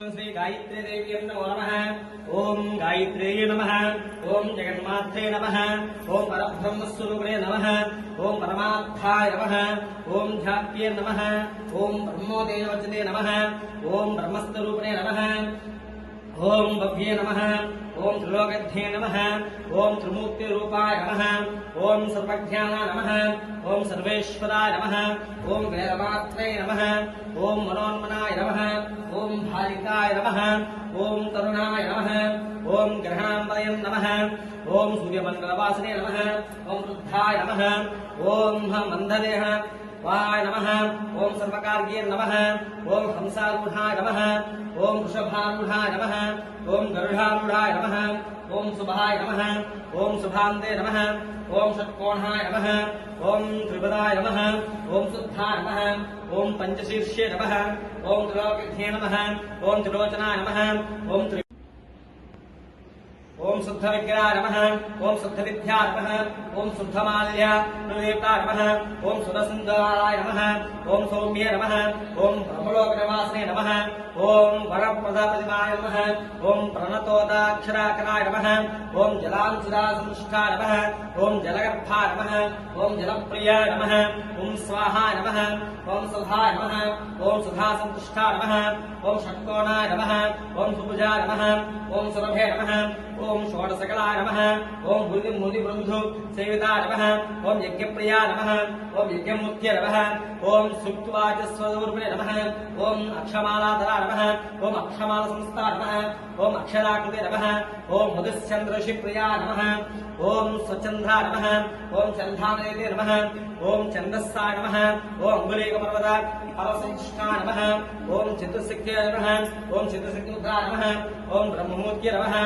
श्री गायत्री देवी नमो नमः। ओम गायत्री नमः। ओम जगन्मात्रे नमः। ओम परब्रह्मस्वरूपिणे नमः। ओम परमार्थाय नमः। ओम ध्यात्ये नमः। ओम ब्रह्मोदयवचने नमः। ओम ब्रह्मस्वरूपिणे नमः। ओम भव्ये नमः। ओम त्रिलोकध्ये नमः। ओम त्रिमूर्तिरूपाय नमः। ओम सर्वज्ञानाय नमः। ओम सर्वेश्वराय नमः। ओम वेदमात्रे नमः। ओम मनोन्मनाय नमः। ओम भालिकाय नमः। ओम तरुणाय नमः। ओम ग्रहणाम्बरयं नमः। ओम सूर्यमण्डलवासिने नमः। ओम वृद्धाय नमः। ओम मन्ददेह वाय नमः। ओम सर्वकार्ये नमः। ओम हंसारूढाय नमः। ओम वृषभारूढाय नमः। ओम गरुडारूढाय नमः। ओम शुभाय नमः। ओम शुभान्ते नमः। ओम षट्कोणाय नमः। ओम त्रिपदाय नमः। ओम शुद्धाय नमः। ओम पंचशीर्षे नमः। ओम त्रिलोकध्ये नमः। ओम त्रिलोचनाय नमः। ओम शुद्ध विग्रहाय नमः। ओम शुद्ध विद्याय नमः। ओम शुद्ध माल्य देवताय नमः। ओम सुरसुन्दराय नमः। ओम सौम्ये नमः। ओम ब्रह्मलोकनिवासिने नमः। ओम वरप्रदाप्रतिमाय नमः। ओम प्रणतोदाक्षराकराय नमः। ओम जलांशुदासंष्ठाय नमः। ओम जलगर्भाय नमः। ओम जलप्रियाय नमः। ओम स्वाहाय नमः। ओम सुधाय नमः। ओम सुधासंतुष्टाय नमः। ओम षट्कोणाय नमः। ओम सुभुजाय नमः। ओम सुरभे नमः। ओम षोडशकलाय नमः। ओम मुदिबृन्धु सेविताय नमः। ओम यज्ञप्रियाय नमः। ओम यज्ञमूर्त्यै नमः। ओम सुक्तवाचस्वरूपिणे नमः। ओम अक्षमालाधराय नमः। ओम अक्षमालसंस्थाय नमः। ओम अक्षराकृते नमः। ओम मधुश्चन्द्रशिप्रियाय नमः। ओम स्वचन्द्राय नमः। ओम चन्दानयते नमः। ओम छन्दस्साय नमः। ओम अङ्गुलीकपर्वत फलसंष्ठाय नमः। ओम चित्रसिद्ध्यै नमः। ओम चित्रसिद्धिमुद्राय नमः। ओम ब्रह्ममूर्त्यै नमः।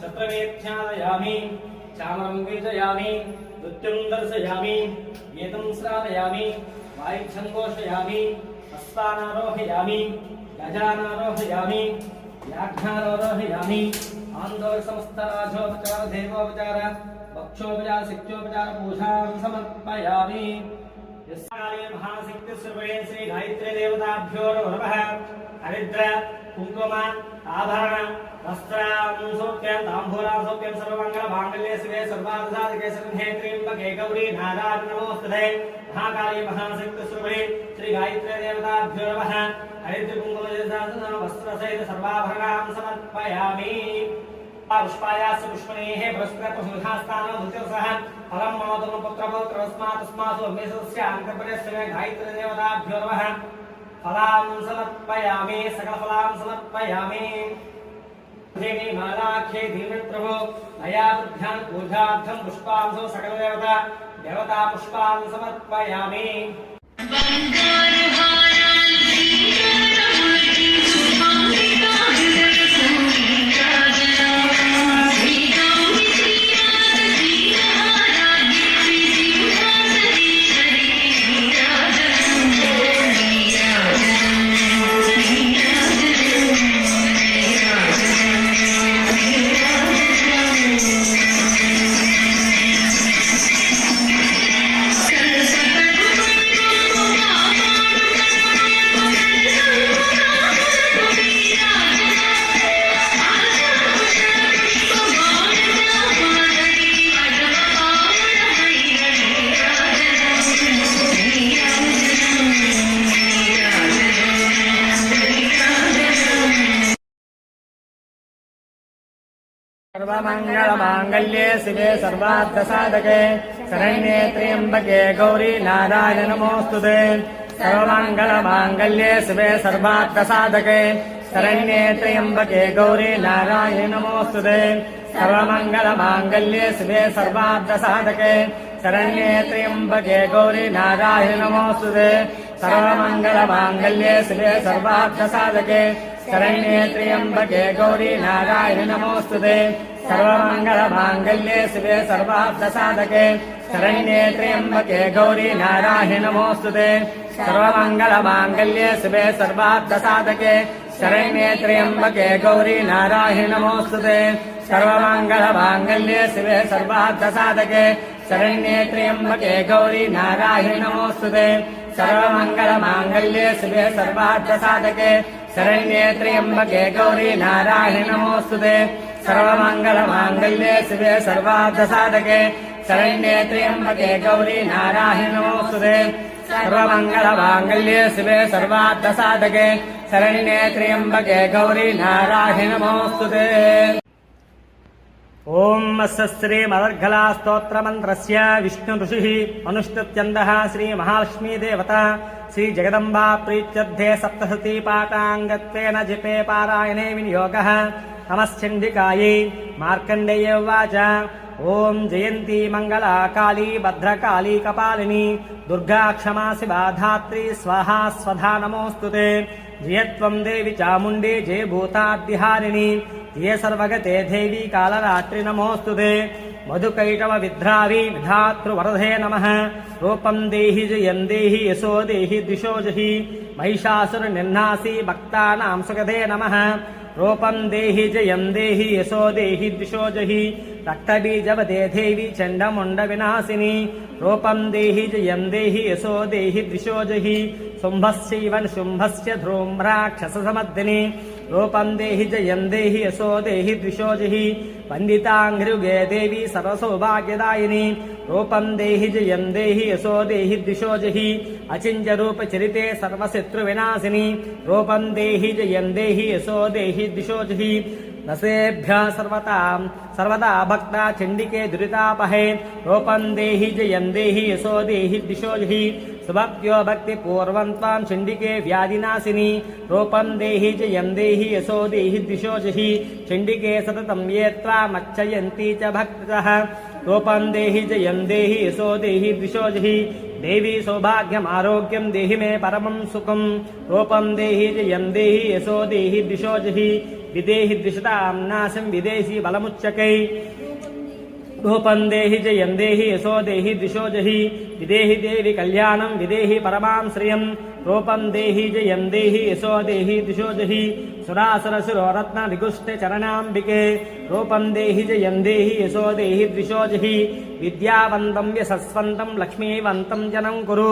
छत्रमेध्यादयामि चामरं वीजयामि नृत्यं दर्शयामि एतं श्रावयामि वायुच्छं घोषयामि अश्वानारोहयामि गजानारोहयामि व्याघ्रारोहयामि आन्दोलसमस्तराजोपचार देवोपचार भक्षोपचार शिक्षोपचार पूजां समर्पयामि। यस्काले महाशक्तिस्वरूपिणे श्री गायत्री देवताभ्यो नमः। हरिद्र कुंकुम आभरण वस्त्रांसौक्यं ताम्बूलांसौक्यं सर्वमंगल मांगल्ये शिवे सर्वार्थसाधके शरण्ये त्र्यंबके गौरी नारायणी नमोस्तुते। महाकाली महाशक्तिस्वरूपिणे श्री गायत्री देवताभ्यो नमः। हरिद्र कुंकुम वस्त्रसहित सर्वाभरणां समर्पयामि। पुष्पायास्य पुष्पणेः बृहस्पतिर्पुरुषास्थानं मुक्तिरसः फलं मनोतमं पुत्रपौत्रस्मात् अग्निशस्य अंकपरस्य गायत्री देवताभ्यो नमः। फलां समर्पयामि सकलफलां समर्पयामि। देवी मालाख्ये धीमहि प्रभो मया बुद्ध्यां पूजार्थं पुष्पांसो सकलदेवता देवता पुष्पां समर्पयामि। सर्वमङ्गलमाङ्गल्ये शिवे सर्वार्थसाधके शरण्ये त्र्यम्बके गौरी नारायणि नमोऽस्तुते सर्वमङ्गलमाङ्गल्ये शिवे सर्वार्थसाधके शरण्ये त्र्यम्बके गौरी नारायणि नमोऽस्तुते सर्वमङ्गलमाङ्गल्ये शिवे सर्वार्थसाधके शरण्ये त्र्यम्बके गौरी नारायणि नमोऽस्तुते सर्वमङ्गलमाङ्गल्ये शिवे सर्वार्थसाधके शरण्ये त्र्यम्बके गौरी नारायणि नमोऽस्तुते सर्वमङ्गलमाङ्गल्ये शिवे सर्वार्थसाधके शरण्ये त्र्यम्बके गौरी नारायणि नमोऽस्तुते सर्वमङ्गलमाङ्गल्ये शिवे सर्वार्थसाधके शरण्ये त्र्यम्बके गौरी नारायणि नमोऽस्तुते सर्वमङ्गलमाङ्गल्ये शिवे सर्वार्थसाधके शरण्ये त्र्यम्बके गौरी नारायणि नमोऽस्तुते सर्वमङ्गलमाङ्गल्ये शिवे सर्वार्थसाधके शरण्ये त्र्यम्बके गौरी नारायणि नमोऽस्तुते सर्वमङ्गलमाङ्गल्ये शिवे सर्वार्थसाधके शरण्ये त्र्यम्बके गौरी नारायणि नमोऽस्तुते सर्वमङ्गलमाङ्गल्ये शिवे सर्वार्थसाधके शरण्ये त्र्यम्बके गौरी नारायणि नमोऽस्तुते ओम अस्य श्री मदर्घला स्तोत्रमन्त्रस्य विष्णु ऋषिः अनुष्टुत्यन्दः श्री महालक्ष्मी देवता श्री जगदम्बा प्रीत्यर्थे सप्तशती पाठाङ्गत्वेन जपे पारायणे विनियोगः नमश्चण्डिकायै मार्कण्डेय उवाच ओम जयन्ती मंगला काली भद्रकाली कपालिनी दुर्गा क्षमा शिवा धात्री स्वाहा स्वधा नमोऽस्तुते जयत्वं देवी चामुण्डी जय भूताद्यहारिणी जय सर्वगते देवी कालरात्रि नमोऽस्तुते मधुकैटव विद्रावी विधातृवरदे नमः रूपं देहि जयं देहि यशो देहि दिशो जहि महिषासुरनिर्नासी भक्तानां सुगधे नमः रूपं देहि जयं देहि यशो देहि दिशो जहि रक्तबीजवदे देवी चण्डमुण्डविनाशिनी रूपं देहि जयं देहि यशो देहि दिशो जहि शुम्भस्यैव शुम्भस्य ध्रूम्राक्षससमर्दिनी रूपं देहि जयं देहि यशो देहि द्विषो जहि वन्दिताङ्घ्रियुगे देवी सर्वसौभाग्यदायिनी रूपं देहि जयं देहि यशो देहि द्विषो जहि अचिन्त्यरूपचरिते सर्वशत्रुविनाशिनी रूपं देहि जयं देहि यशो देहि द्विषो जहि नसेभ्यः सर्वदा भक्ता चण्डिके दुरितापहे रूपं देहि जयं देहि यशो देहि द्विषो जहि सुभक्त्यो भक्तिपूर्वं त्वां चण्डिके व्याधिनाशिनी रूपं देहि जयं देहि यशो देहि द्विषो जहि चण्डिके सततं ये त्वामर्चयन्ति च भक्तः रूपं देहि जयं देहि यशो देहि द्विषो जहि देवी सौभाग्यमारोग्यं देहि मे परमं सुखं रूपं देहि जयं देहि यशो देहि द्विषो जहि विदेहि द्विषतां नाशं विदेशी बलमुच्चकै रूपं देहि जयं देहि यशो देहि द्विषो जहि विदेहि देवी कल्याणं विदेहि परमां श्रियं रूपं देहि जयं देहि यशो देहि द्विषो जहि सुरासुरशिरोरत्ननिगुष्टे चरणाम्बिके रूपं देहि जयं देहि यशो देहि द्विषो जहि विद्यावन्तं यशस्वन्तं लक्ष्मीवन्तं जनं कुरु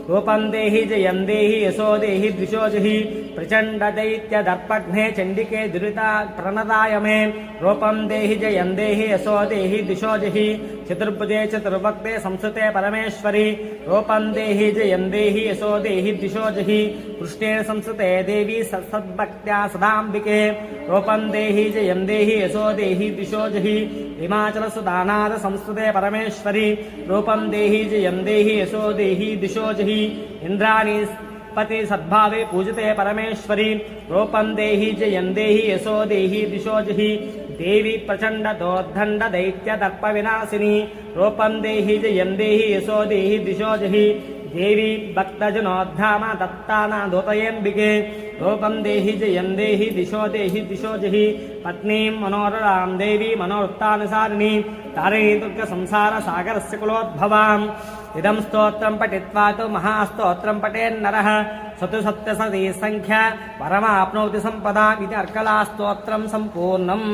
रूपं देहि जयं देहि यशो देहि द्विषो जहि प्रचण्डदैत्यदर्पघ्ने चण्डिके दुरिता प्रणदाय मे रूपं देहि जयं देहि यशो देहि द्विषो जहि चतुर्भुजे चतुर्भक्ते संस्कृते परमेश्वरी रूपं देहि जयं देहि यशो देहि द्विषो जहि पृष्ठे संस्कृते देवी सद्भक्त्या सदाम्बिके रूपं देहि जयं देहि यशो देहि द्विषो जहि हिमाचलसुदानाथ संस्कृते परमेश्वरी रूपं देहि जयं देहि यशो देहि द्विषो जहि इंद्राणी पति सद्भावे पूजते परमेश्वरी रूपं देहि जयं देहि यशो देहि द्विषो जहि देवी प्रचंड दोर्दंड दैत्य दर्प विनाशिनी रूपं देहि जयं देहि यशो देहि द्विषो जहि देवी भक्तजनोद्धाम दत्ताना दोतयेम्बिके रूपं देहि जयं देहि दिशो देहि दिशो जहि पत्नीं मनोररां देवी मनोरुत्तानुसारिणी तारिणी दुर्ग संसार सागरस्य कुलोद्भवाम् इदं स्तोत्रं पठित्वा तु महास्तोत्रं पठेन्नरः सतु सप्तशती संख्या परमाप्नोति सम्पदाम् इति अर्कलास्तोत्रं सम्पूर्णम्।